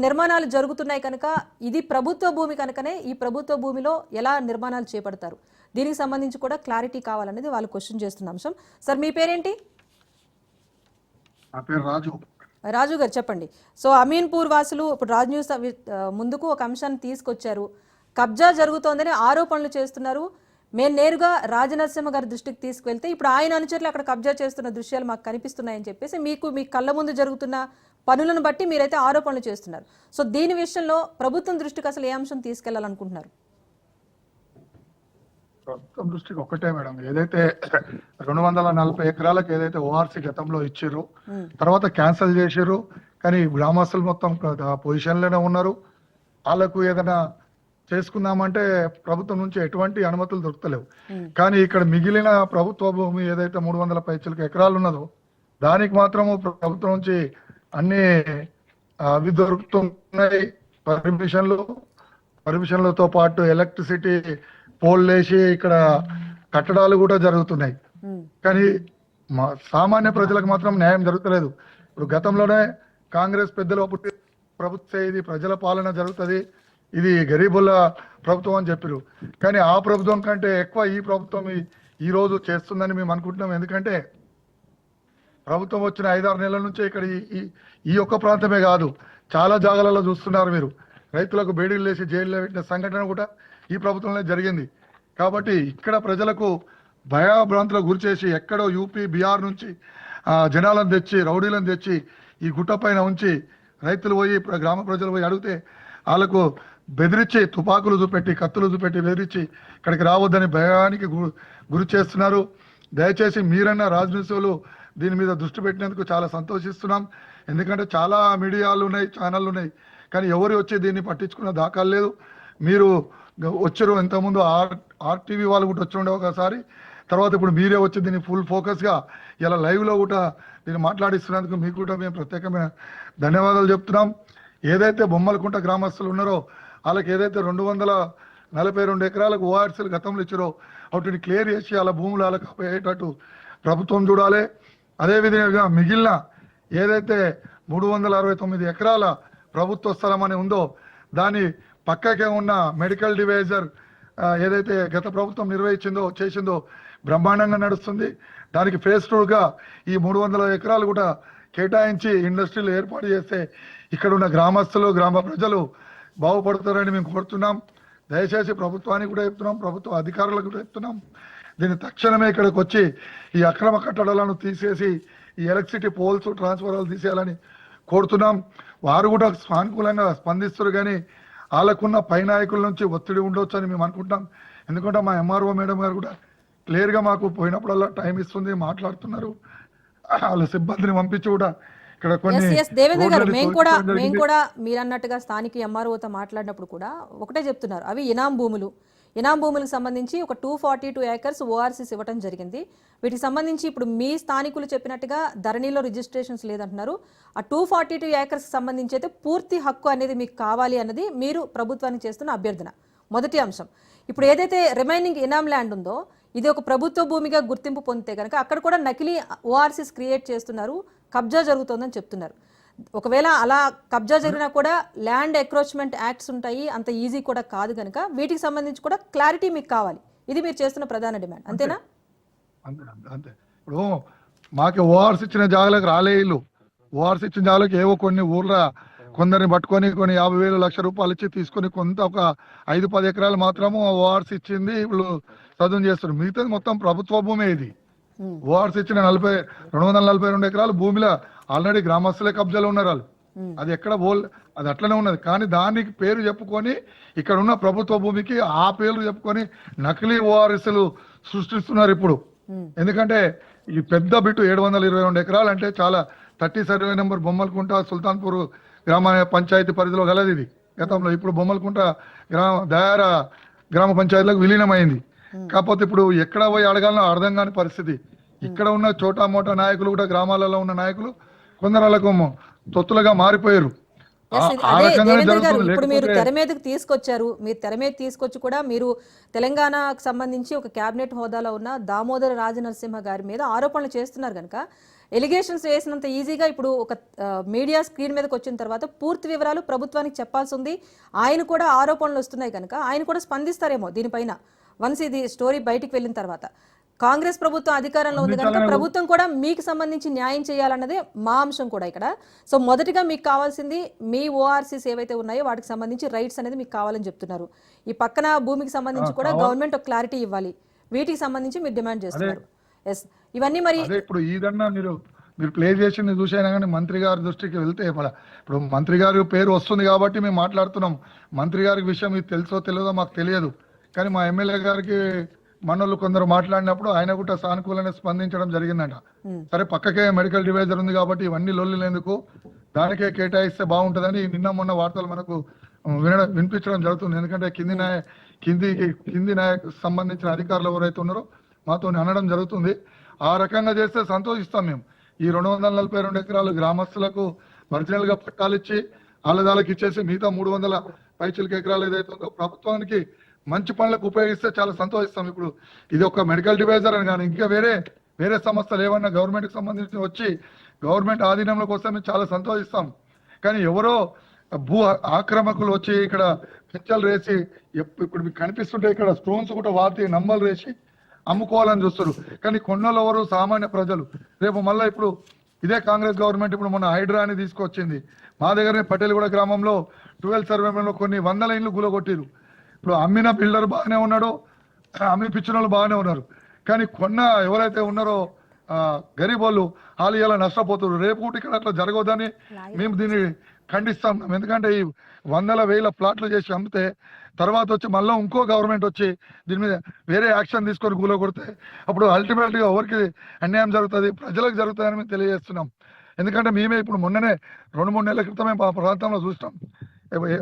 నిర్మాణాలు జరుగుతున్నాయి కనుక ఇది ప్రభుత్వ భూమి కనుకనే ఈ ప్రభుత్వ భూమిలో ఎలా నిర్మాణాలు చేపడతారు, దీనికి సంబంధించి కూడా క్లారిటీ కావాలనేది వాళ్ళు క్వశ్చన్ చేస్తున్న అంశం. సార్ మీ పేరేంటి? నా పేరు రాజు. రాజు గారు చెప్పండి. సో అమీన్పూర్ వాసులు ఇప్పుడు రాజ్ న్యూస్ ముందుకు ఒక అంశాన్ని తీసుకొచ్చారు. కబ్జా జరుగుతోందని ఆరోపణలు చేస్తున్నారు. మేము నేరుగా రాజనరసింహ గారి దృష్టికి తీసుకువెళ్తే ఇప్పుడు ఆయన అనుచరులు అక్కడ కబ్జా చేస్తున్న దృశ్యాలు మాకు కనిపిస్తున్నాయని చెప్పేసి మీ కళ్ళ ముందు జరుగుతున్న పనులను బట్టి మీరైతే ఆరోపణలు చేస్తున్నారు. సో దీని విషయంలో ప్రభుత్వం దృష్టికి అసలు ఏ అంశం తీసుకెళ్లాలనుకుంటున్నారు? ప్రభుత్వం దృష్టికి ఒక్కటే మేడం, ఏదైతే 240 ఎకరాలకు ఏదైతే ఓఆర్సీ గతంలో ఇచ్చారో తర్వాత క్యాన్సిల్ చేశారు. కానీ గ్రామస్తులు మొత్తం పొజిషన్లోనే ఉన్నారు. వాళ్ళకు ఏదైనా చేసుకుందామంటే ప్రభుత్వం నుంచి ఎటువంటి అనుమతులు దొరకలేవు. కానీ ఇక్కడ మిగిలిన ప్రభుత్వ భూమి ఏదైతే 300 పైచిలకు ఎకరాలు ఉన్నదో దానికి మాత్రము ప్రభుత్వం నుంచి అన్ని అవి దొరుకుతున్నాయి. పర్మిషన్లతో పాటు ఎలక్ట్రిసిటీ పోల్ వేసి ఇక్కడ కట్టడాలు కూడా జరుగుతున్నాయి. కానీ సామాన్య ప్రజలకు మాత్రం న్యాయం జరుగుతలేదు. ఇప్పుడు గతంలోనే కాంగ్రెస్ పెద్దలు ప్రభుత్వం ఇది ప్రజల పాలన జరుగుతుంది, ఇది గరీబుల ప్రభుత్వం అని చెప్పారు. కానీ ఆ ప్రభుత్వం కంటే ఎక్కువ ఈ ప్రభుత్వం ఈ రోజు చేస్తుందని మేము అనుకుంటున్నాం. ఎందుకంటే ప్రభుత్వం వచ్చిన 5-6 నెలల నుంచి ఇక్కడ ఈ ఒక్క ప్రాంతమే కాదు, చాలా జాగాలలో చూస్తున్నారు మీరు. రైతులకు బేడీలు వేసి జైల్లో పెట్టిన సంఘటన కూడా ఈ ప్రభుత్వంలో జరిగింది. కాబట్టి ఇక్కడ ప్రజలకు భయాభ్రాంతులకు గురి చేసి ఎక్కడో యూపీ బీహార్ నుంచి జనాలను తెచ్చి రౌడీలను తెచ్చి ఈ గుట్ట పైన ఉంచి రైతులు పోయి గ్రామ ప్రజలు పోయి అడిగితే వాళ్ళకు బెదిరించి తుపాకులు చూపెట్టి కత్తులు చూపెట్టి బెదిరించి ఇక్కడికి రావద్దని భయానికి గురి చేస్తున్నారు. దయచేసి మీరన్నా రాజనీతిలో దీని మీద దృష్టి పెట్టినందుకు చాలా సంతోషిస్తున్నాం. ఎందుకంటే చాలా మీడియాలు ఉన్నాయి, ఛానళ్ళు ఉన్నాయి, కానీ ఎవరు వచ్చి దీన్ని పట్టించుకున్న దాఖలు లేదు. మీరు వచ్చారు, ఇంతకుముందు ఆర్టీవీ వాళ్ళు కూడా వచ్చి ఉండే ఒకసారి, తర్వాత ఇప్పుడు మీరే వచ్చి దీన్ని ఫుల్ ఫోకస్గా ఇలా లైవ్లో కూడా దీన్ని మాట్లాడిస్తున్నందుకు మీకు కూడా మేము ప్రత్యేకమైన ధన్యవాదాలు చెప్తున్నాం. ఏదైతే బొమ్మలకుంట గ్రామస్తులు ఉన్నారో వాళ్ళకి ఏదైతే 242 ఎకరాలకు ఓఆర్సీలు గతంలో ఇచ్చారో వాటిని క్లియర్ చేసి వాళ్ళ భూములు వాళ్ళకి అయ్యేటట్టు ప్రభుత్వం చూడాలి. అదేవిధంగా మిగిలిన ఏదైతే 369 ఎకరాల ప్రభుత్వ స్థలం అని ఉందో దాని పక్కకే ఉన్న మెడికల్ డివైజర్ ఏదైతే గత ప్రభుత్వం చేసిందో బ్రహ్మాండంగా నడుస్తుంది. దానికి ఫేస్ 2గా ఈ 300 ఎకరాలు కూడా కేటాయించి ఇండస్ట్రీలు ఏర్పాటు చేస్తే ఇక్కడ ఉన్న గ్రామస్తులు గ్రామ ప్రజలు బాగుపడతారని మేము కోరుతున్నాం. దయచేసి ప్రభుత్వానికి కూడా చెప్తున్నాం, ప్రభుత్వ అధికారులకు కూడా చెప్తున్నాం, దీన్ని తక్షణమే ఇక్కడికి వచ్చి ఈ అక్రమ కట్టడాలను తీసేసి ఈ ఎలక్ట్రిసిటీ పోల్స్ ట్రాన్స్ఫార్మర్లు తీసేయాలని కోరుతున్నాం. వారు కూడా సానుకూలంగా స్పందిస్తారు, కానీ వాళ్ళకున్న పై నాయకుల నుంచి ఒత్తిడి ఉండొచ్చు అని మేము అనుకుంటాం. ఎందుకంటే మా ఎంఆర్ఓ మేడం గారు కూడా క్లియర్గా మాకు పోయినప్పుడల్లా టైం ఇస్తుంది, మాట్లాడుతున్నారు. వాళ్ళ సిబ్బందిని పంపించి కూడా ఇక్కడ దేవేంద్ర గారు మేము కూడా మీరు అన్నట్టుగా స్థానిక ఎంఆర్ఓతో మాట్లాడినప్పుడు కూడా ఒకటే చెప్తున్నారు, అవి ఇనాం భూములకు సంబంధించి ఒక 242 ఏకర్స్ ఓఆర్సీస్ ఇవ్వడం జరిగింది. వీటికి సంబంధించి ఇప్పుడు మీ స్థానికులు చెప్పినట్టుగా ధరణిలో రిజిస్ట్రేషన్స్ లేదంటున్నారు. ఆ 242 ఏకర్స్ సంబంధించి అయితే పూర్తి హక్కు అనేది మీకు కావాలి అన్నది మీరు ప్రభుత్వానికి చేస్తున్న అభ్యర్థన. మొదటి అంశం. ఇప్పుడు ఏదైతే రిమైనింగ్ ఇనాం ల్యాండ్ ఉందో ఇది ఒక ప్రభుత్వ భూమిగా గుర్తింపు పొందితే కనుక అక్కడ కూడా నకిలీ ఓఆర్సీస్ క్రియేట్ చేస్తున్నారు, కబ్జా జరుగుతోందని చెప్తున్నారు. ఒకవేళ అలా కబ్జా జరిగినా కూడా ల్యాండ్ ఎక్రోచ్మెంట్ యాక్ట్స్ ఉంటాయి, అంత ఈజీ కూడా కాదు కనుక వీటికి సంబంధించి కూడా క్లారిటీ మీకు కావాలి. ఇది మీరు చేస్తున్న ప్రధాన డిమాండ్, అంతేనా? అంతే. ఇప్పుడు మాకు ఓఆర్సీ ఇచ్చిన జాగాలకు రాలే ఇల్లు. ఓఆర్సీ ఇచ్చిన జాగాలకు ఏవో కొన్ని ఊర్ల కొందరిని పట్టుకొని కొన్ని 50,000 లక్ష రూపాయలు ఇచ్చి తీసుకొని కొంత ఒక 5-10 ఎకరాలు మాత్రము ఓఆర్సీ ఇచ్చింది ఇప్పుడు చదువు చేస్తారు. మిగతాది మొత్తం ప్రభుత్వ భూమి. ఇది ఓఆర్సీ ఇచ్చిన 242 ఎకరాలు భూమిలో ఆల్రెడీ గ్రామస్తులే కబ్జాలో ఉన్నారు వాళ్ళు. అది ఎక్కడ అది అట్లనే ఉన్నది. కానీ దానికి పేరు చెప్పుకొని ఇక్కడ ఉన్న ప్రభుత్వ భూమికి ఆ పేర్లు చెప్పుకొని నకిలీ ఓఆర్ఎస్లు సృష్టిస్తున్నారు ఇప్పుడు. ఎందుకంటే ఈ పెద్ద బిట్టు 722 ఎకరాలు అంటే చాలా 30 సర్వే నెంబర్ బొమ్మలకుంట సుల్తాన్పూర్ గ్రామ పంచాయతీ పరిధిలో గలది ఇది గతంలో. ఇప్పుడు బొమ్మలకుంట దయార గ్రామ పంచాయతీలకు విలీనమైంది. కాకపోతే ఇప్పుడు ఎక్కడ పోయి అడగాలనో అర్థం కాని పరిస్థితి. ఇక్కడ ఉన్న చోటా మోటా నాయకులు కూడా గ్రామాలలో ఉన్న నాయకులు కొందరు వాళ్ళకు తొత్తులుగా మారిపోయారు. ఎస్ ఆ అదే రకంగానే దేవేంద్ర గారు జరుగుతుంది. ఇప్పుడు మీరు లేకపోతే తెర మీదకి తీసుకొచ్చారు. మీరు తెర మీద తీసుకొచ్చి కూడా మీరు తెలంగాణకు సంబంధించి ఒక కేబినెట్ హోదాలో ఉన్న దామోదర రాజనరసింహ గారి మీద ఆరోపణలు చేస్తున్నారు కనుక ఎలిగేషన్స్ వేసినంత ఈజీగా ఇప్పుడు ఒక మీడియా స్క్రీన్ మీదకి వచ్చిన తర్వాత పూర్తి వివరాలు ప్రభుత్వానికి చెప్పాల్సి ఉంది. ఆయన కూడా ఆరోపణలు వస్తున్నాయి కనుక ఆయన కూడా స్పందిస్తారేమో దీనిపైన వన్స్ ఇది స్టోరీ బయటికి వెళ్ళిన తర్వాత. కాంగ్రెస్ ప్రభుత్వం అధికారంలో ఉంది కనుక స్పందించాలనే ప్రభుత్వం కూడా మీకు సంబంధించి న్యాయం చేయాలన్నదే మా అంశం కూడా ఇక్కడ. సో మొదటిగా మీకు కావాల్సింది మీ ఓఆర్సీస్ ఏవైతే ఉన్నాయో వాటికి సంబంధించి రైట్స్ అనేది మీకు కావాలని చెప్తున్నారు. ఈ పక్కన భూమికి సంబంధించి కూడా గవర్నమెంట్ ఒక క్లారిటీ ఇవ్వాలి. వీటికి సంబంధించి మీరు డిమాండ్ చేస్తున్నారు. ఎస్ ఇవన్నీ మరి అదే ఇప్పుడు ఈదన్నా మీరు ప్లే చేసింది చూసైనా కానీ మంత్రి గారి దృష్టికి వెళ్తే ఇప్పుడు మంత్రి గారి పేరు వస్తుంది కాబట్టి మేము మాట్లాడుతున్నాం. మంత్రి గారికి విషయం ఇది తెలుసో తెలియదో మాకు తెలియదు. కానీ మా ఎమ్మెల్యే గారికి మనోళ్ళు కొందరు మాట్లాడినప్పుడు ఆయన కూడా సానుకూలంగా స్పందించడం జరిగిందంట. సరే పక్కకే మెడికల్ డివైజర్ ఉంది కాబట్టి ఇవన్నీ లొల్లిలేందుకు దానికే కేటాయిస్తే బాగుంటుందని నిన్న మొన్న వార్తలు మనకు వినిపించడం జరుగుతుంది. ఎందుకంటే కింది నాయకు సంబంధించిన అధికారులు ఎవరైతే ఉన్నారో మాతో అనడం జరుగుతుంది. ఆ రకంగా చేస్తే సంతోషిస్తాం మేము. ఈ 242 ఎకరాలు గ్రామస్తులకు ఒరిజినల్ గా పట్టాలిచ్చి ఆలదాలకు ఇచ్చేసి మిగతా 300 పైచిలక ఎకరాలు ఏదైతే ఉందో ప్రభుత్వానికి మంచి పనులకు ఉపయోగిస్తే చాలా సంతోషిస్తాం. ఇప్పుడు ఇది ఒక మెడికల్ డివైజర్ అని కానీ ఇంకా వేరే సంస్థలు ఏమన్నా గవర్నమెంట్ కి సంబంధించి వచ్చి గవర్నమెంట్ ఆధీనంలోకి వస్తే మేము చాలా సంతోషిస్తాం. కానీ ఎవరో భూ ఆక్రమకులు వచ్చి ఇక్కడ పెంచలు రేసి ఇప్పుడు మీకు కనిపిస్తుంటే ఇక్కడ స్టోన్స్ కూడా వాటి నంబర్లు వేసి అమ్ముకోవాలని చూస్తారు. కానీ కొన్నోళ్ళు ఎవరు సామాన్య ప్రజలు. రేపు మళ్ళీ ఇప్పుడు ఇదే కాంగ్రెస్ గవర్నమెంట్ ఇప్పుడు మొన్న హైడ్రా అని తీసుకొచ్చింది. మా దగ్గరనే పటేల్గూడ గ్రామంలో 12 సర్వేలో కొన్ని 100 ఇండ్లు గులగొట్టిరు. ఇప్పుడు అమ్మిన బిల్డర్ బాగానే ఉన్నాడు, అమ్మిపించిన వాళ్ళు బాగానే ఉన్నారు. కానీ కొన్న ఎవరైతే ఉన్నారో గరీబ్ వాళ్ళు ఇలా నష్టపోతున్నారు. రేపు కూడా ఇక్కడ అట్లా జరగదని మేము దీన్ని ఖండిస్తాం. ఎందుకంటే ఈ 100,000 ప్లాట్లు చేసి అమ్మితే తర్వాత వచ్చి మళ్ళీ ఇంకో గవర్నమెంట్ వచ్చి దీని మీద వేరే యాక్షన్ తీసుకొని కూలగొడితే అప్పుడు అల్టిమేట్ గా ఎవరికి అన్యాయం జరుగుతుంది, ప్రజలకు జరుగుతుందని మేము తెలియజేస్తున్నాం. ఎందుకంటే మేమే ఇప్పుడు మొన్ననే 2-3 నెలల క్రితమే మా ప్రాంతంలో చూస్తాం.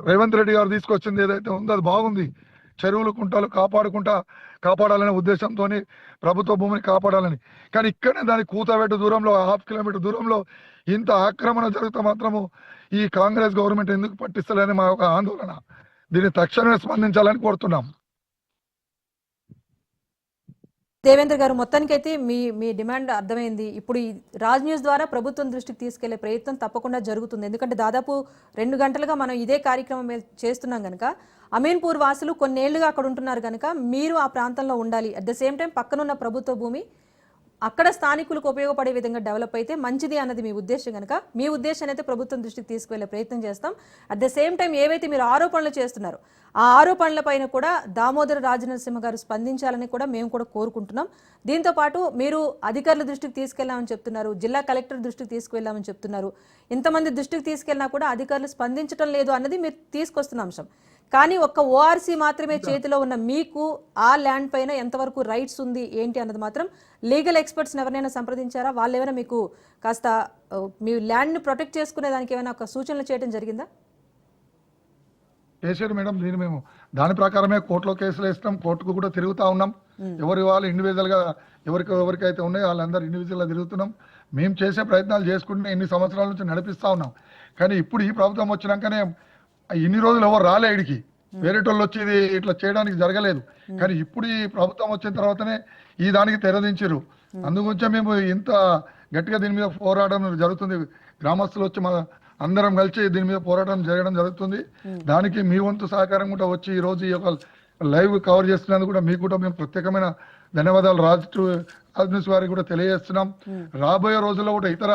రేవంత్ రెడ్డి గారు తీసుకొచ్చింది ఏదైతే ఉందో అది బాగుంది. చెరువులు కుంటలు కాపాడాలనే ఉద్దేశంతో ప్రభుత్వ భూమిని కాపాడాలని. కానీ ఇక్కడనే దాని కూతబెట్టు దూరంలో 1/2 కిలోమీటర్ దూరంలో ఇంత ఆక్రమణ జరిగితే మాత్రము ఈ కాంగ్రెస్ గవర్నమెంట్ ఎందుకు పట్టిస్తలేని మా ఒక ఆందోళన. దీన్ని తక్షణమే స్పందించాలని కోరుతున్నాం. దేవేంద్ర గారు మొత్తానికైతే మీ డిమాండ్ అర్థమైంది. ఇప్పుడు ఈ రాజ్ న్యూస్ ద్వారా ప్రభుత్వం దృష్టికి తీసుకెళ్లే ప్రయత్నం తప్పకుండా జరుగుతుంది. ఎందుకంటే దాదాపు 2 గంటలుగా మనం ఇదే కార్యక్రమం చేస్తున్నాం కనుక అమీన్పూర్ వాసులు కొన్నేళ్లుగా అక్కడ ఉంటున్నారు కనుక మీరు ఆ ప్రాంతంలో ఉండాలి. అట్ ద సేమ్ టైం పక్కనున్న ప్రభుత్వ భూమి అక్కడ స్థానికులకు ఉపయోగపడే విధంగా డెవలప్ అయితే మంచిది అన్నది మీ ఉద్దేశం కనుక మీ ఉద్దేశాన్ని అయితే ప్రభుత్వం దృష్టికి తీసుకువెళ్లే ప్రయత్నం చేస్తాం. అట్ ద సేమ్ టైం ఏవైతే మీరు ఆరోపణలు చేస్తున్నారు ఆ ఆరోపణల పైన కూడా దామోదర రాజనరసింహ గారు స్పందించాలని కూడా మేము కూడా కోరుకుంటున్నాం. దీంతో పాటు మీరు అధికారుల దృష్టికి తీసుకెళ్లామని చెప్తున్నారు, జిల్లా కలెక్టర్ దృష్టికి తీసుకువెళ్లామని చెప్తున్నారు. ఇంతమంది దృష్టికి తీసుకెళ్లినా కూడా అధికారులు స్పందించడం లేదు అన్నది మీరు తీసుకొస్తున్న అంశం. కానీ ఒక్క ఓఆర్సీ మాత్రమే చేతిలో ఉన్న మీకు ఆ ల్యాండ్ పైన ఎంతవరకు రైట్స్ ఉంది ఏంటి అన్నది మాత్రం లీగల్ ఎక్స్పర్ట్స్ ఎవరైనా సంప్రదించారా? వాళ్ళు ఏమైనా మీకు కాస్త మీ ల్యాండ్ ని ప్రొటెక్ట్ చేసుకునే దానికి ఏమైనా ఒక సూచనలు చేయడం జరిగిందా? చేశారు మేడం. మేము దాని ప్రకారమే కోర్టులో కేసులు వేస్తాం, కోర్టుకు కూడా తిరుగుతా ఉన్నాం. ఎవరి వాళ్ళు ఇండివిజువల్ గా ఎవరికైతే ఉన్నాయో వాళ్ళందరూ ఇండివిజువల్ గా తిరుగుతున్నాం. మేము చేసే ప్రయత్నాలు చేసుకుంటే ఇన్ని సంవత్సరాల నుంచి నడిపిస్తా ఉన్నాం. కానీ ఇప్పుడు ఈ ప్రభుత్వం వచ్చినాకనే ఇన్ని రోజులు ఎవరు రాలే ఇడికి, వేరేటోళ్ళు వచ్చి ఇది ఇట్లా చేయడానికి జరగలేదు. కానీ ఇప్పుడు ఈ ప్రభుత్వం వచ్చిన తర్వాతనే ఈ దానికి తెరదించారు. అందుగురించే మేము ఇంత గట్టిగా దీని మీద పోరాటం జరుగుతుంది. గ్రామస్తులు వచ్చి మా అందరం కలిసి దీని మీద పోరాటం జరగడం జరుగుతుంది. దానికి మీ వంతు సహకారం కూడా వచ్చి ఈ రోజు ఈ యొక్క లైవ్ కవర్ చేస్తున్నందుకు కూడా మీకు కూడా మేము ప్రత్యేకమైన ధన్యవాదాలు రాజ్ న్యూస్ వారికి కూడా తెలియజేస్తున్నాం. రాబోయే రోజుల్లో కూడా ఇతర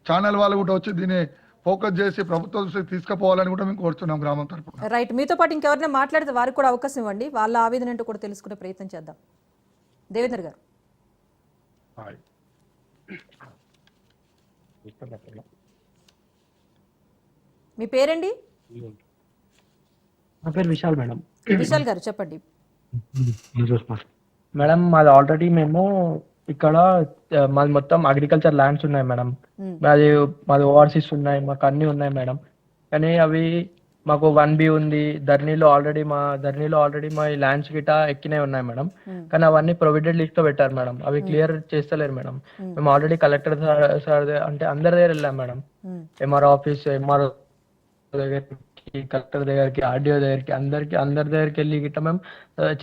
ఛానల్ వాళ్ళు కూడా వచ్చి దీన్ని ఫోకస్ చేసి ప్రభుత్వ దృష్టికి తీసుకుపోవాలని కూడా మేము కోరుతున్నాం గ్రామం తరపున. రైట్, మీతో పాటు ఇంకెవరైనా మాట్లాడితే వారికి కూడా అవకాశం ఇవ్వండి, వాళ్ళ ఆవేదన ఏంటో కూడా తెలుసుకునే ప్రయత్నం చేద్దాం. దేవేంద్ర గారు, మీ పేరండి? నా పేరు విశాల్ మేడం. విశాల్ గారు చెప్పండి. మేడం మాది ఆల్రెడీ మేము ఇక్కడ మాది మొత్తం అగ్రికల్చర్ ల్యాండ్స్ ఉన్నాయి మేడం. మాది ఓవర్సీస్ ఉన్నాయి, మాకు అన్ని ఉన్నాయి మేడం. కానీ అవి మాకు 1B ఉంది, ధరణిలో ఆల్రెడీ మా ఈ ల్యాండ్స్ గిట ఎక్కినవి ఉన్నాయి మేడం. కానీ అవన్నీ ప్రొవిడెడ్ లిస్ట్ లో పెట్టారు మేడం, అవి క్లియర్ చేస్తలేరు మేడం. మేము ఆల్రెడీ కలెక్టర్ సార్ అంటే అందరి దగ్గర వెళ్ళాం మేడం, ఎంఆర్ఓ ఆఫీస్, ఎంఆర్ఓ దగ్గరికి, కలెక్టర్ దగ్గరికి, ఆర్డీఓ దగ్గరికి, అందరి దగ్గరికి వెళ్ళి గిట్ట మేము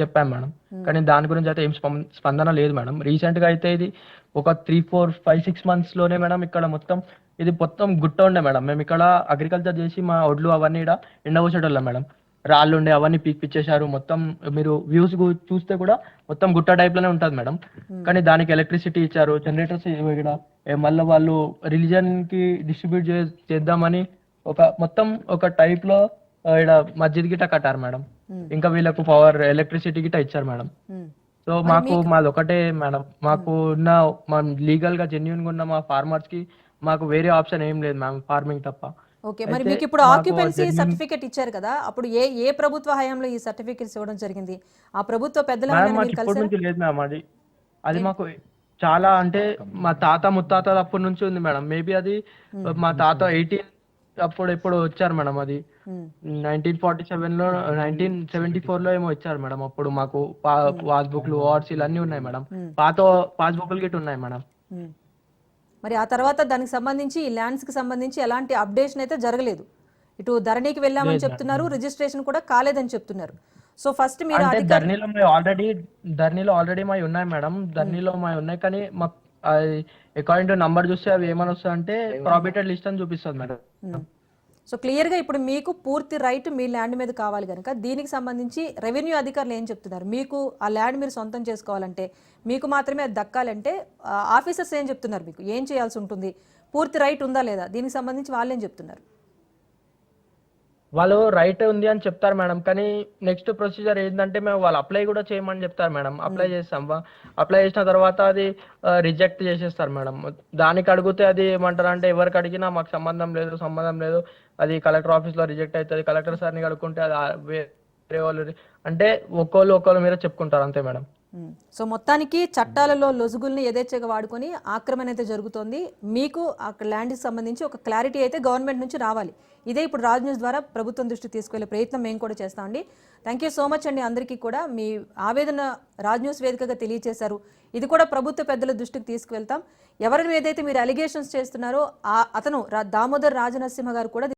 చెప్పాం మేడం. కానీ దాని గురించి అయితే ఏం స్పందన లేదు మేడం. రీసెంట్ గా అయితే ఇది ఒక 3, 4, 5, 6 months లోనే మేడం ఇక్కడ మొత్తం ఇది మొత్తం గుట్ట ఉండే మేడం. మేము ఇక్కడ అగ్రికల్చర్ చేసి మా ఒడ్లు అవన్నీ ఇక్కడ ఎండబోసేటోళ్ళం మేడం. రాళ్ళు ఉండే అవన్నీ పీక్పిచ్చేశారు. మొత్తం మీరు వ్యూస్ చూస్తే కూడా మొత్తం గుట్ట టైప్ లోనే ఉంటుంది మేడం. కానీ దానికి ఎలక్ట్రిసిటీ ఇచ్చారు, జనరేటర్స్ ఇక్కడ మళ్ళీ వాళ్ళు రిలీజన్ కి డిస్ట్రిబ్యూట్ చేద్దామని మొత్తం ఒక టైప్ లో ఇక్కడ మస్జిద్ గిట్ట కట్టారు మేడం. ఇంకా వీళ్ళకు పవర్ ఎలక్ట్రిసిటీ గిట్ట ఇచ్చారు మేడం. సో మాది ఒకటే మేడం, మాకు ఉన్న మా లీగల్ గా జెన్యున్ గా ఉన్న మా ఫార్మర్స్ కి మాకు వేరే ఆప్షన్ ఏం లేదు మ్యామ్, ఫార్మింగ్ తప్ప. ఓకే, మరి మీకు ఇప్పుడు ఆక్యుపెన్సీ సర్టిఫికేట్ ఇచ్చారు కదా, అప్పుడు ఏ ప్రభుత్వ హయాంలో ఈ సర్టిఫికేట్స్ ఇవ్వడం జరిగింది? ఆ ప్రభుత్వ పెద్దల నుంచి లేదు మ్యామ్. అది మాకు చాలా అంటే మా తాత ముత్తాత అప్పటి నుంచి ఉంది మేడం. మేబీ అది మా తాత 18 అప్పుడు ఎప్పుడు వచ్చారు మేడం. అది 1947లో 1974లో ఏమో ఇచ్చారు మేడం. అప్పుడు మాకు పాస్బుక్లు, ఓఆర్సీలు అన్ని ఉన్నాయి మేడం. పాత పాస్బుక్లు గిట్ట ఉన్నాయి మేడం. మరి ఆ తర్వాత దానికి సంబంధించి ఈ ల్యాండ్స్ కి సంబంధించి ఎలాంటి అప్డేషన్ అయితే జరగలేదు. ఇటు ధరణికి వెళ్ళామని చెప్తున్నారు, రిజిస్ట్రేషన్ కూడా కాలేదని చెప్తున్నారు. సో ఫస్ట్ మీరు ధరణిలో ఆల్రెడీ మావి ఉన్నాయి మేడం. ధరణిలో మావి ఉన్నాయి, కానీ మాకు అకార్డింగ్ టు నంబర్ చూస్తే అవి ఏమని వస్తాయి అంటే ప్రాబిటెడ్ లిస్ట్ అని చూపిస్తుంది మేడం. సో క్లియర్ గా ఇప్పుడు మీకు పూర్తి రైట్ మీ ల్యాండ్ మీద కావాలి కనుక దీనికి సంబంధించి రెవెన్యూ అధికారులు ఏం చెప్తున్నారు? మీకు ఆ ల్యాండ్ మీరు సొంతం చేసుకోవాలంటే, మీకు మాత్రమే అది దక్కాలంటే ఆఫీసర్స్ ఏం చెప్తున్నారు? మీకు ఏం చేయాల్సి ఉంటుంది? పూర్తి రైట్ ఉందా లేదా? దీనికి సంబంధించి వాళ్ళు ఏం చెప్తున్నారు? వాళ్ళు రైట్ ఉంది అని చెప్తారు మేడం, కానీ నెక్స్ట్ ప్రొసీజర్ ఏంటంటే మేము వాళ్ళు అప్లై కూడా చేయమని చెప్తారు మేడం. అప్లై చేస్తాం, అప్లై చేసిన తర్వాత అది రిజెక్ట్ చేసేస్తారు మేడం. దానికి అడిగితే అది ఏమంటారు అంటే ఎవరికి అడిగినా మాకు సంబంధం లేదు, అది కలెక్టర్ ఆఫీస్లో రిజెక్ట్ అవుతుంది, కలెక్టర్ సార్ని అడుగుకుంటే అది వేరే వాళ్ళు అంటే ఒక్కోళ్ళు మీద చెప్పుకుంటారు అంతే మేడం. సో మొత్తానికి చట్టాలలో లొసుగుల్ని యథేచ్ఛగా వాడుకొని ఆక్రమణ అయితే జరుగుతోంది. మీకు ఆ ల్యాండ్కి సంబంధించి ఒక క్లారిటీ అయితే గవర్నమెంట్ నుంచి రావాలి. ఇదే ఇప్పుడు రాజ్ న్యూస్ ద్వారా ప్రభుత్వం దృష్టికి తీసుకెళ్లే ప్రయత్నం మేము కూడా చేస్తామండి. థ్యాంక్ యూ సో మచ్ అండి. అందరికీ కూడా మీ ఆవేదన రాజ్ న్యూస్ వేదికగా తెలియజేశారు. ఇది కూడా ప్రభుత్వ పెద్దల దృష్టికి తీసుకువెళ్తాం. ఎవరిని ఏదైతే మీరు అలిగేషన్స్ చేస్తున్నారో అతను దామోదర్ రాజనరసింహ గారు కూడా